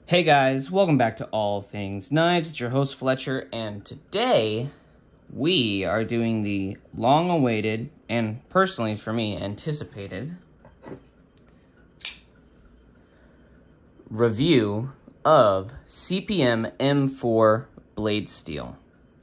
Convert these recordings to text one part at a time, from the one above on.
Hey guys, welcome back to All Things Knives. It's your host Fletcher, and today we are doing the long-awaited, and personally for me, anticipated review of Cpm M4 blade steel.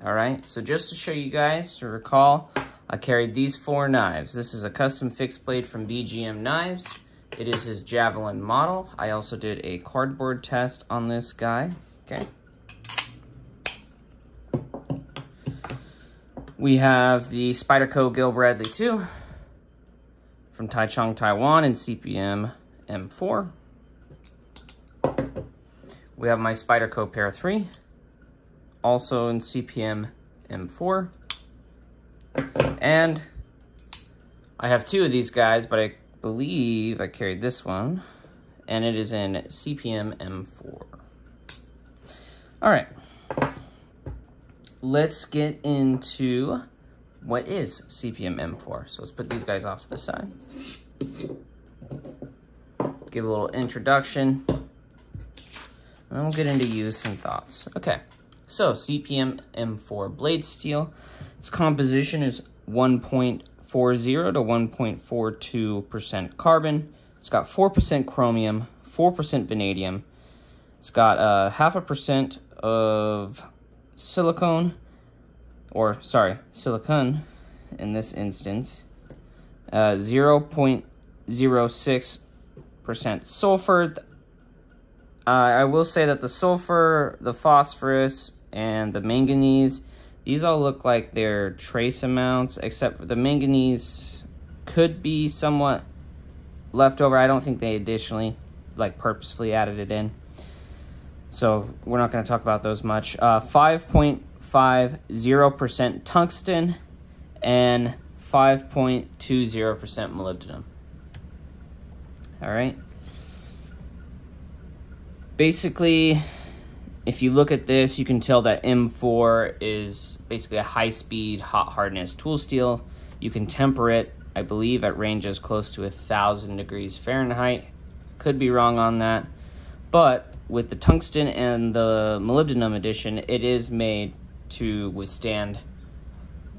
Alright, so just to show you guys, to recall, I carried these four knives. This is a custom fixed blade from BGM Knives. It is his Javelin model. I also did a cardboard test on this guy, okay? We have the Spyderco Gil Bradley 2 from Taichung, Taiwan in Cpm M4. We have my Spyderco Pair 3, also in Cpm M4. And I have two of these guys, but I believe I carried this one, and it is in Cpm M4. All right, let's get into what is Cpm M4. So let's put these guys off to the side. Give a little introduction, and then we'll get into use and thoughts. Okay, so Cpm M4 blade steel. Its composition is 1.40 to 1.42% carbon. It's got 4% chromium, 4% vanadium. It's got 0.5% of silicone in this instance. 0.06% sulfur. I will say that the sulfur, the phosphorus, and the manganese, these all look like they're trace amounts, except for the manganese could be somewhat left over. I don't think they additionally, purposefully added it in. So we're not going to talk about those much. 5.50% tungsten and 5.20% molybdenum. All right. Basically, if you look at this, you can tell that M4 is basically a high-speed, hot hardness tool steel. You can temper it, I believe, at ranges close to 1,000 degrees Fahrenheit. Could be wrong on that. But with the tungsten and the molybdenum addition, it is made to withstand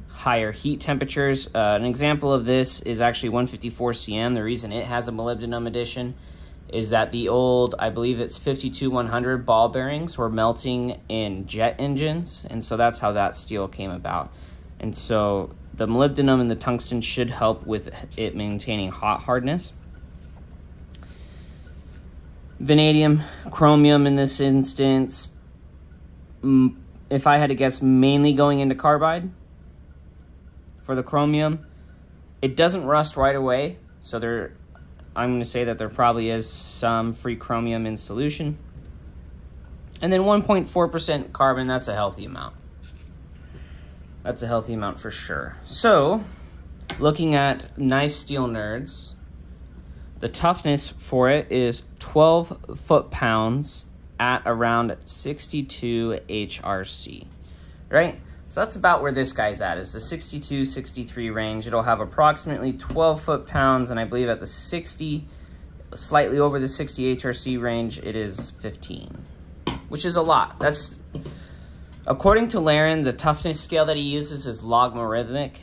higher heat temperatures. An example of this is actually 154 CM. The reason it has a molybdenum addition is that the old, I believe it's 52-100 ball bearings were melting in jet engines, and so that's how that steel came about. And so the molybdenum and the tungsten should help with it maintaining hot hardness. Vanadium, chromium in this instance, if I had to guess, mainly going into carbide. For the chromium, it doesn't rust right away, so I'm going to say that there probably is some free chromium in solution. And then 1.4% carbon, that's a healthy amount. That's a healthy amount for sure. So, looking at Knife Steel Nerds, the toughness for it is 12 foot-pounds at around 62 HRC, right? So that's about where this guy's at, is the 62, 63 range. It'll have approximately 12 foot-pounds, and I believe at the 60, slightly over the 60 HRC range, it is 15, which is a lot. That's, according to Laren, the toughness scale that he uses is logarithmic,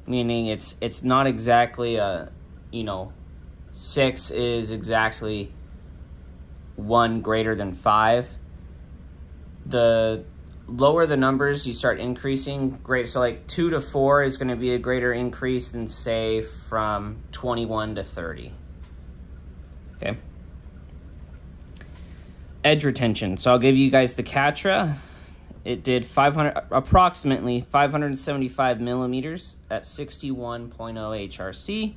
meaning it's not exactly a, 6 is exactly 1 greater than 5. The lower the numbers, you start increasing. Great, so 2 to 4 is going to be a greater increase than, say, from 21 to 30. Okay. Edge retention. So I'll give you guys the Catra. It did approximately 575 millimeters at 61.0 HRC.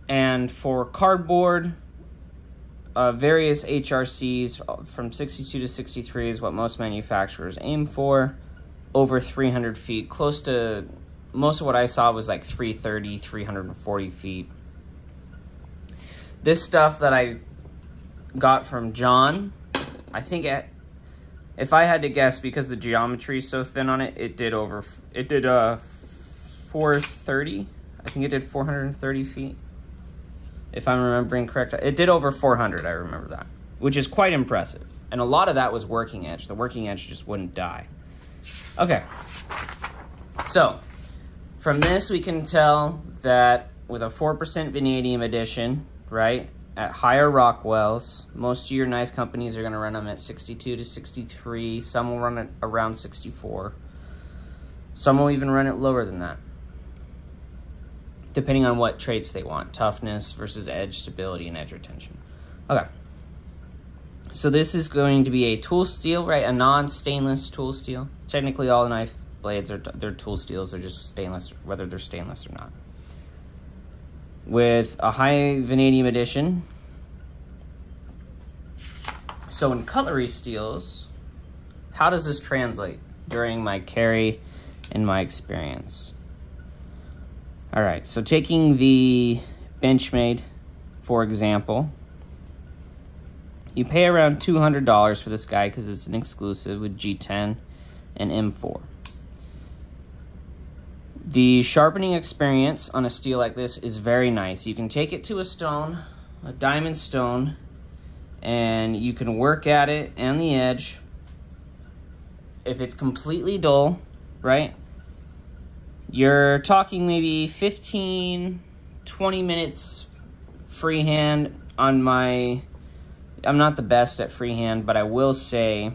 And for cardboard, various HRCs from 62 to 63 is what most manufacturers aim for. Over 300 feet, close to, most of what I saw was 330, 340 feet. This stuff that I got from John, I think if I had to guess, because the geometry is so thin on it, it did 430. I think it did 430 feet. If I'm remembering correct, it did over 400, I remember that. which is quite impressive. And a lot of that was working edge. The working edge just wouldn't die. Okay, so from this we can tell that with a 4% vanadium addition, right, at higher Rockwells, most of your knife companies are going to run them at 62 to 63. Some will run it around 64. Some will even run it lower than that, depending on what traits they want. Toughness versus edge stability and edge retention. Okay. So this is going to be a tool steel, right? A non-stainless tool steel. Technically all knife blades they're tool steels. They're just stainless, whether they're stainless or not. With a high vanadium addition. So in cutlery steels, how does this translate during my carry and my experience? All right, so taking the Benchmade, for example, you pay around $200 for this guy because it's an exclusive with G10 and M4. The sharpening experience on a steel like this is very nice. You can take it to a stone, a diamond stone, and you can work at it and the edge. If it's completely dull, right, you're talking maybe 15, 20 minutes freehand on my... I'm not the best at freehand, but I will say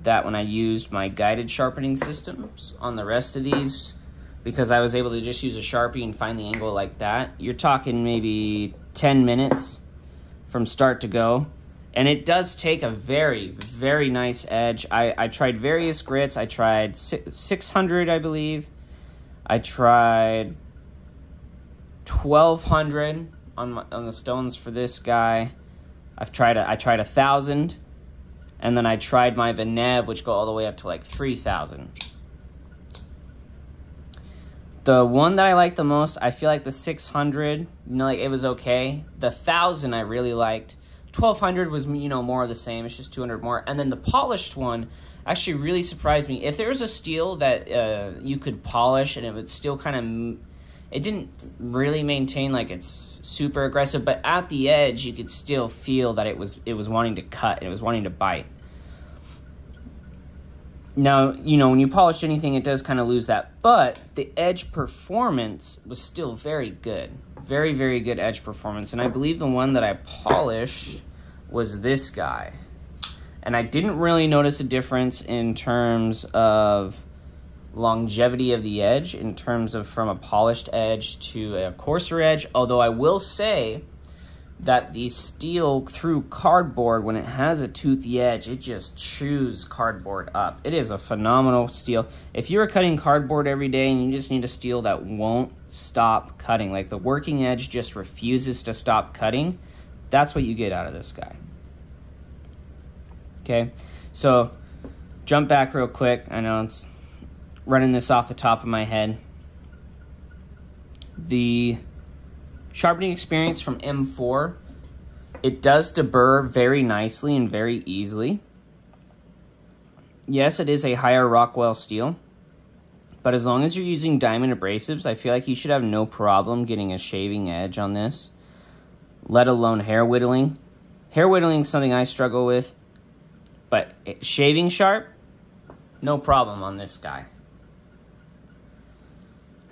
that when I used my guided sharpening systems on the rest of these, because I was able to just use a Sharpie and find the angle like that, you're talking maybe 10 minutes from start to go. And it does take a very, very nice edge. I tried various grits. I tried 600, I believe. I tried 1200 on the stones for this guy. I tried 1,000, and then I tried my Venev, which go all the way up to like 3,000. The one that I like the most, I feel like the 600, you know, like it was okay. The 1,000 I really liked. 1,200 was, you know, more of the same. It's just 200 more. And then the polished one actually really surprised me. If there was a steel that you could polish and it would still kind of, it didn't really maintain like it's super aggressive, but at the edge you could still feel that it was wanting to cut, it was wanting to bite. Now, you know, when you polish anything, it does kind of lose that, but the edge performance was still very good. Very, very good edge performance. And I believe the one that I polished was this guy. And I didn't really notice a difference in terms of longevity of the edge, in terms of from a polished edge to a coarser edge, although I will say that the steel through cardboard, when it has a toothy edge, it just chews cardboard up. It is a phenomenal steel. If you're cutting cardboard every day and you just need a steel that won't stop cutting, like the working edge just refuses to stop cutting, that's what you get out of this guy. Okay, so jump back real quick. I know it's running this off the top of my head. The Sharpening Experience from M4, it does deburr very nicely and very easily. Yes, it is a higher Rockwell steel, but as long as you're using diamond abrasives, I feel like you should have no problem getting a shaving edge on this, let alone hair whittling. Hair whittling is something I struggle with, but shaving sharp, no problem on this guy.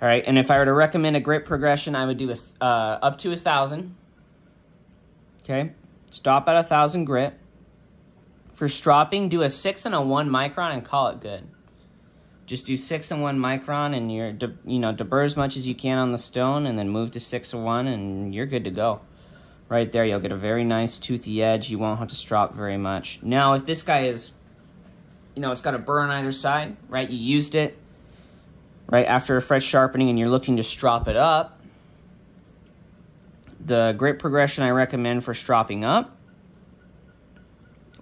All right, and if I were to recommend a grit progression, I would do up to 1,000. Okay, stop at 1,000 grit. For stropping, do a 6 and a 1 micron and call it good. Just do 6 and 1 micron, and you're deburr as much as you can on the stone, and then move to 6 and 1, and you're good to go. Right there, you'll get a very nice toothy edge. You won't have to strop very much. Now, if this guy is, you know, it's got a burr on either side, right? You used it. Right after a fresh sharpening and you're looking to strop it up, the grit progression I recommend for stropping up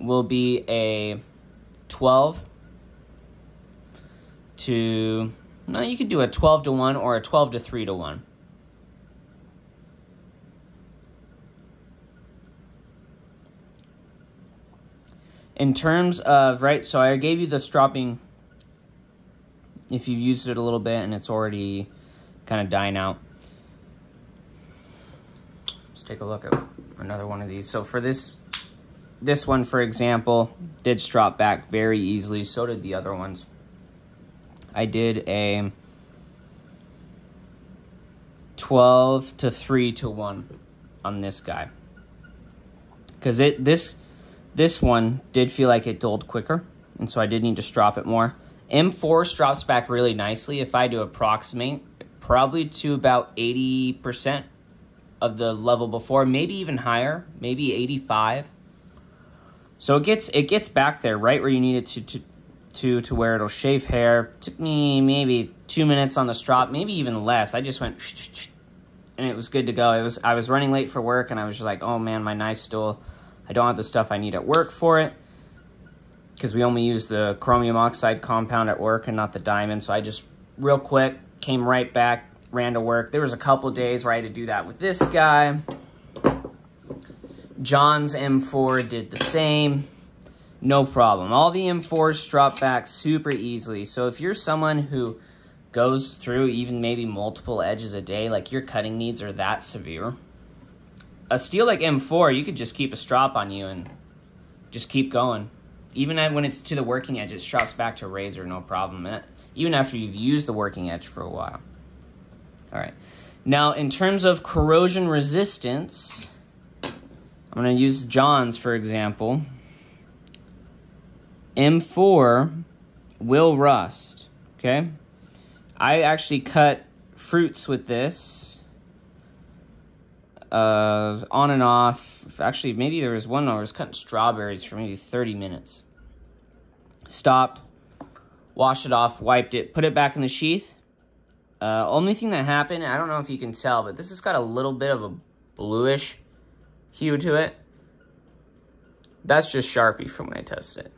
will be a 12 to, no, you could do a 12 to 1 or a 12 to 3 to 1. In terms of, right, so I gave you the stropping. If you've used it a little bit and it's already kind of dying out. Let's take a look at another one of these. So for this this one, for example, did strop back very easily. So did the other ones. I did a 12 to 3 to 1 on this guy. Because this one did feel like it dulled quicker, and so I did need to strop it more. M4 strops back really nicely. If I do approximate, probably to about 80% of the level before, maybe even higher, maybe 85. So it gets back there right where you need it to where it'll shave hair. Took me maybe 2 minutes on the strop, maybe even less. I just went and it was good to go. I was running late for work, and I was just like, oh man, my knife still, I don't have the stuff I need at work for it, because we only use the chromium oxide compound at work and not the diamond. So I just real quick came right back, ran to work. There was a couple days where I had to do that with this guy. John's M4 did the same. No problem. All the M4s drop back super easily. So if you're someone who goes through even maybe multiple edges a day, like your cutting needs are that severe, a steel like M4, you could just keep a strop on you and just keep going. Even when it's to the working edge, it strops back to razor, no problem. And even after you've used the working edge for a while. All right. Now, in terms of corrosion resistance, I'm going to use John's, for example. M4 will rust, okay? I actually cut fruits with this on and off. Actually, maybe there was one where I was cutting strawberries for maybe 30 minutes. Stopped, washed it off, wiped it, put it back in the sheath. Only thing that happened, I don't know if you can tell, but this has got a little bit of a bluish hue to it. That's just Sharpie from when I tested it.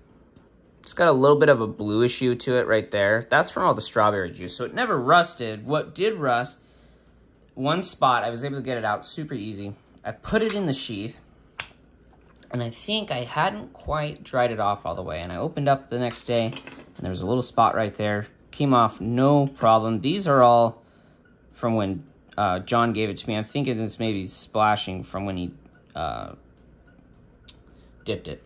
It's got a little bit of a bluish hue to it right there. That's from all the strawberry juice, so it never rusted. What did rust, one spot, I was able to get it out super easy. I put it in the sheath, and I think I hadn't quite dried it off all the way, and I opened up the next day, and there was a little spot right there. Came off, no problem. These are all from when John gave it to me. I'm thinking this may be splashing from when he dipped it.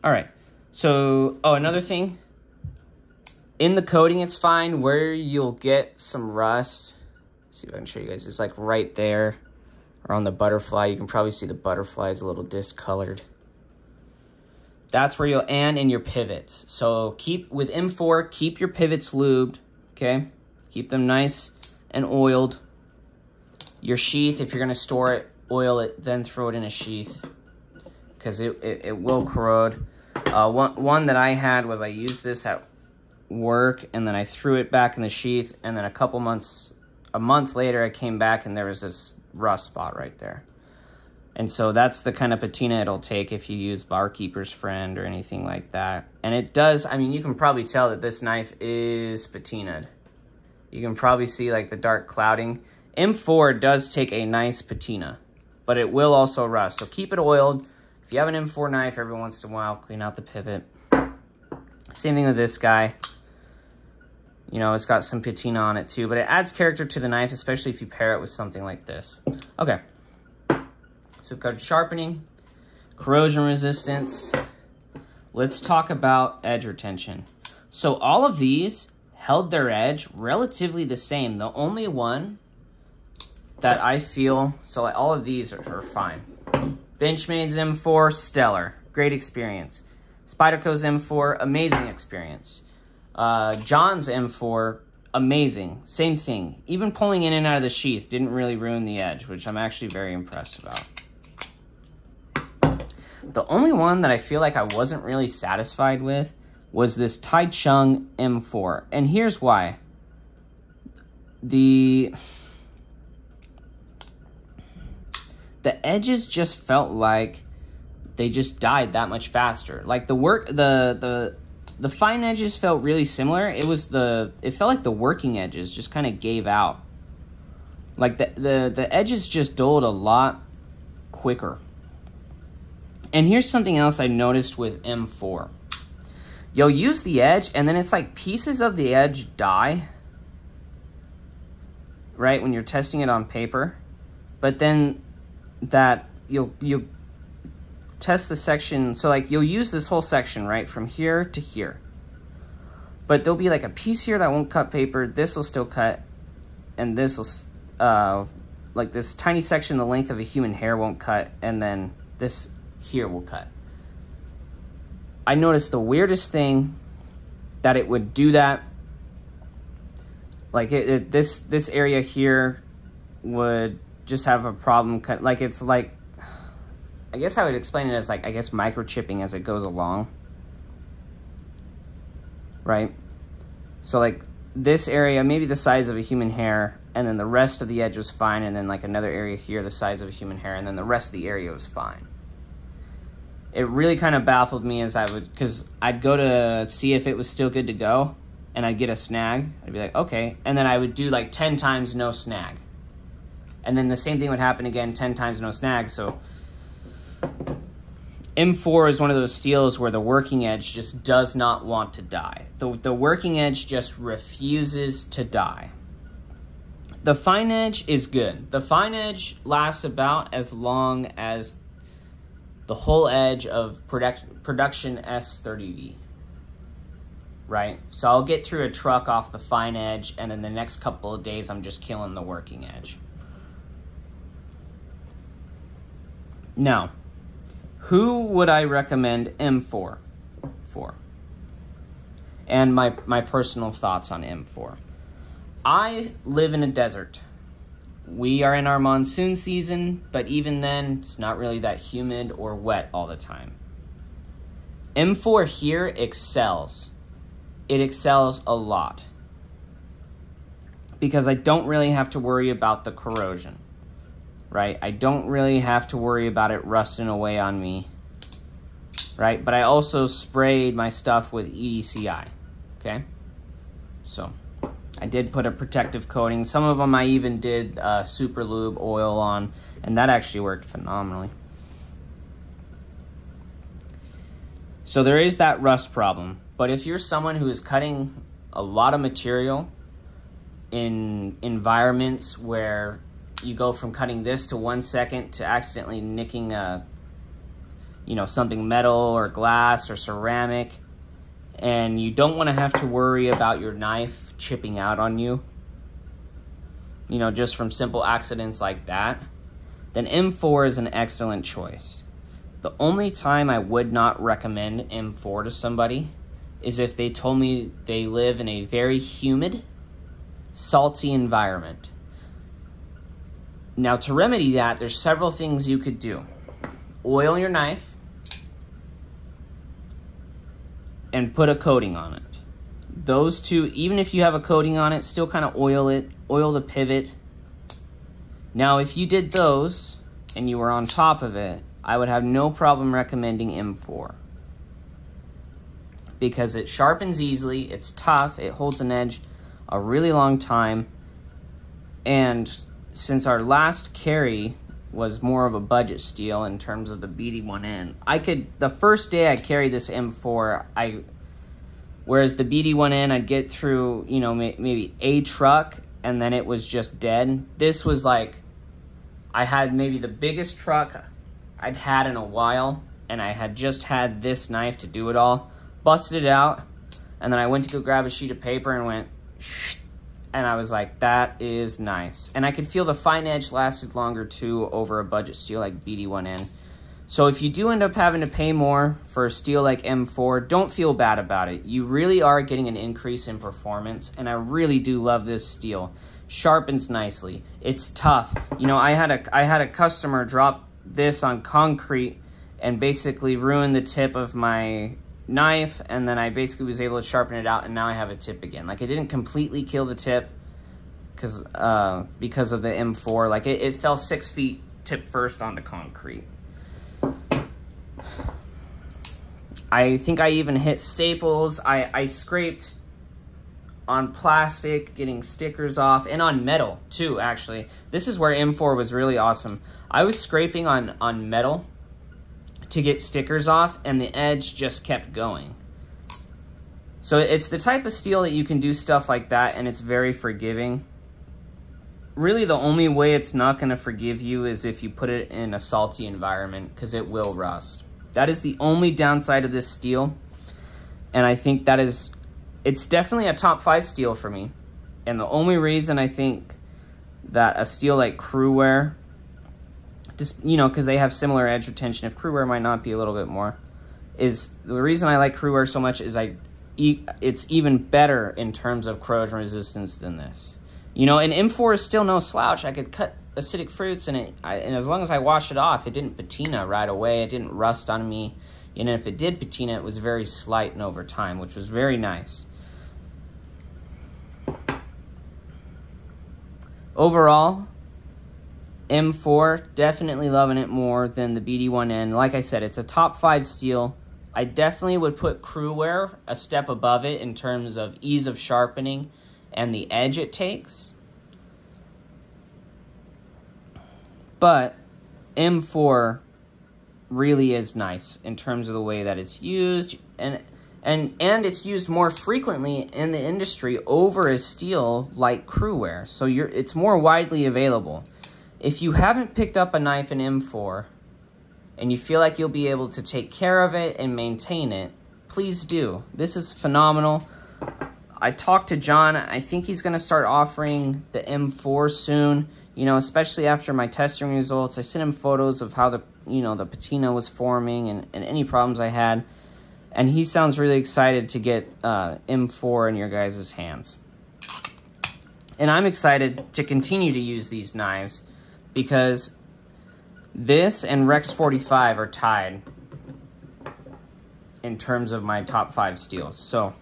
All right, so, another thing. In the coating, it's fine. Where you'll get some rust, see if I can show you guys, it's like right there, or on the butterfly. You can probably see the butterfly is a little discolored. That's where you'll, and in your pivots. So with M4, keep your pivots lubed, okay? Keep them nice and oiled. Your sheath, if you're gonna store it, oil it, then throw it in a sheath, because it will corrode. One that I had was I used this at work, and then I threw it back in the sheath, and then a month later, I came back, and there was this rust spot right there. And so that's the kind of patina it'll take if you use Barkeeper's Friend or anything like that. And it does, I mean, you can probably tell that this knife is patinaed. You can probably see like the dark clouding. M4 does take a nice patina, but it will also rust. So keep it oiled. If you have an M4 knife, every once in a while, clean out the pivot. Same thing with this guy. You know, it's got some patina on it too, but it adds character to the knife, especially if you pair it with something like this. Okay. So we've got sharpening, corrosion resistance. Let's talk about edge retention. So all of these held their edge relatively the same. The only one that I feel, so all of these are fine. Benchmade's M4, stellar, great experience. Spyderco's M4, amazing experience. John's M4, amazing, same thing. Even pulling in and out of the sheath didn't really ruin the edge, which I'm actually very impressed about. The only one that I feel like I wasn't really satisfied with was this Taichung M4. And here's why. The edges just felt like they just died that much faster. Like the fine edges felt really similar. It felt like the working edges just kind of gave out. Like the edges just dulled a lot quicker. And here's something else I noticed with M4. You'll use the edge, and then it's like pieces of the edge die, right, when you're testing it on paper. But then that you'll test the section. So like you'll use this whole section, right, from here to here. But there'll be like a piece here that won't cut paper. This will still cut, and this will, like this tiny section the length of a human hair won't cut, and then this here will cut. I noticed the weirdest thing that it would do that. Like this area here would just have a problem cut. Like it's like, I guess I would explain it as like, I guess microchipping as it goes along. Right? So like this area, maybe the size of a human hair, and then the rest of the edge was fine, and then like another area here the size of a human hair, and then the rest of the area was fine. It really kind of baffled me as I would, because I'd go to see if it was still good to go, and I'd get a snag. I'd be like, okay, and then I would do like 10 times no snag. And then the same thing would happen again, 10 times no snag. So M4 is one of those steels where the working edge just does not want to die. The working edge just refuses to die. The fine edge is good. The fine edge lasts about as long as the whole edge of production S30V. Right? So I'll get through a truck off the fine edge, and then the next couple of days I'm just killing the working edge. Now, who would I recommend M4 for? And my personal thoughts on M4. I live in a desert. We are in our monsoon season, but even then, it's not really that humid or wet all the time. M4 here excels. It excels a lot. Because I don't really have to worry about the corrosion. Right? I don't really have to worry about it rusting away on me. Right? But I also sprayed my stuff with EDCI. Okay? So I did put a protective coating. Some of them I even did super lube oil on, and that actually worked phenomenally. So there is that rust problem. But if you're someone who is cutting a lot of material in environments where you go from cutting this to 1 second to accidentally nicking a, you know, something metal or glass or ceramic, and you don't want to have to worry about your knife chipping out on you, you know, just from simple accidents like that, then M4 is an excellent choice. The only time I would not recommend M4 to somebody is if they told me they live in a very humid, salty environment. Now, to remedy that, there's several things you could do. Oil your knife and put a coating on it. Those two, even if you have a coating on it, still kind of oil it, oil the pivot. Now, if you did those and you were on top of it, I would have no problem recommending M4. Because it sharpens easily, it's tough, it holds an edge a really long time, and since our last carry was more of a budget steel in terms of the BD1N, the first day I carried this M4, whereas the BD1N I'd get through, you know, maybe a truck and then it was just dead. This was like, I had maybe the biggest truck I'd had in a while, and I had just had this knife to do it all. Busted it out, and then I went to go grab a sheet of paper and went, and I was like, that is nice. And I could feel the fine edge lasted longer too over a budget steel like BD1N. So if you do end up having to pay more for a steel like M4, don't feel bad about it. You really are getting an increase in performance, and I really do love this steel. Sharpens nicely. It's tough. You know, I had a customer drop this on concrete and basically ruin the tip of my knife, and then I basically was able to sharpen it out, and now I have a tip again. Like, it didn't completely kill the tip because of the M4. Like, it fell 6 feet tip first onto concrete. I think I even hit staples. I scraped on plastic, getting stickers off, and on metal too, actually. This is where M4 was really awesome. I was scraping on metal to get stickers off, and the edge just kept going. So it's the type of steel that you can do stuff like that, and it's very forgiving. really the only way it's not going to forgive you is if you put it in a salty environment, because it will rust. That is the only downside of this steel, and I think that is, it's definitely a top 5 steel for me. And the only reason I think that a steel like Crewwear, just, you know, because they have similar edge retention, if Crewwear might not be a little bit more, is the reason I like Crewwear so much is it's even better in terms of corrosion resistance than this. You know, and M4 is still no slouch. I could cut acidic fruits in it, and as long as I wash it off, it didn't patina right away. It didn't rust on me. And if it did patina, it was very slight and over time, which was very nice. Overall, M4, definitely loving it more than the BD1N. Like I said, it's a top 5 steel. I definitely would put Crewwear a step above it in terms of ease of sharpening and the edge it takes. But M4 really is nice in terms of the way that it's used, and it's used more frequently in the industry over a steel like Crewwear. So it's more widely available. If you haven't picked up a knife in M4 and you feel like you'll be able to take care of it and maintain it, please do. This is phenomenal. I talked to John. I think he's going to start offering the M4 soon, you know, especially after my testing results. I sent him photos of how the patina was forming and any problems I had. And he sounds really excited to get M4 in your guys' hands. And I'm excited to continue to use these knives because this and Rex 45 are tied in terms of my top 5 steels. So,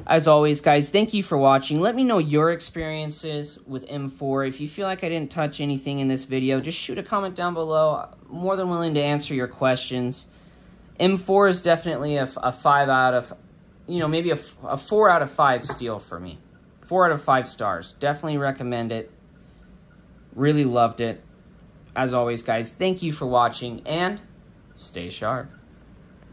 as always, guys, thank you for watching. Let me know your experiences with M4. If you feel like I didn't touch anything in this video, just shoot a comment down below. I'm more than willing to answer your questions. M4 is definitely a 5 out of, you know, maybe a 4 out of 5 steel for me. 4 out of 5 stars. Definitely recommend it. Really loved it. As always, guys, thank you for watching, and stay sharp.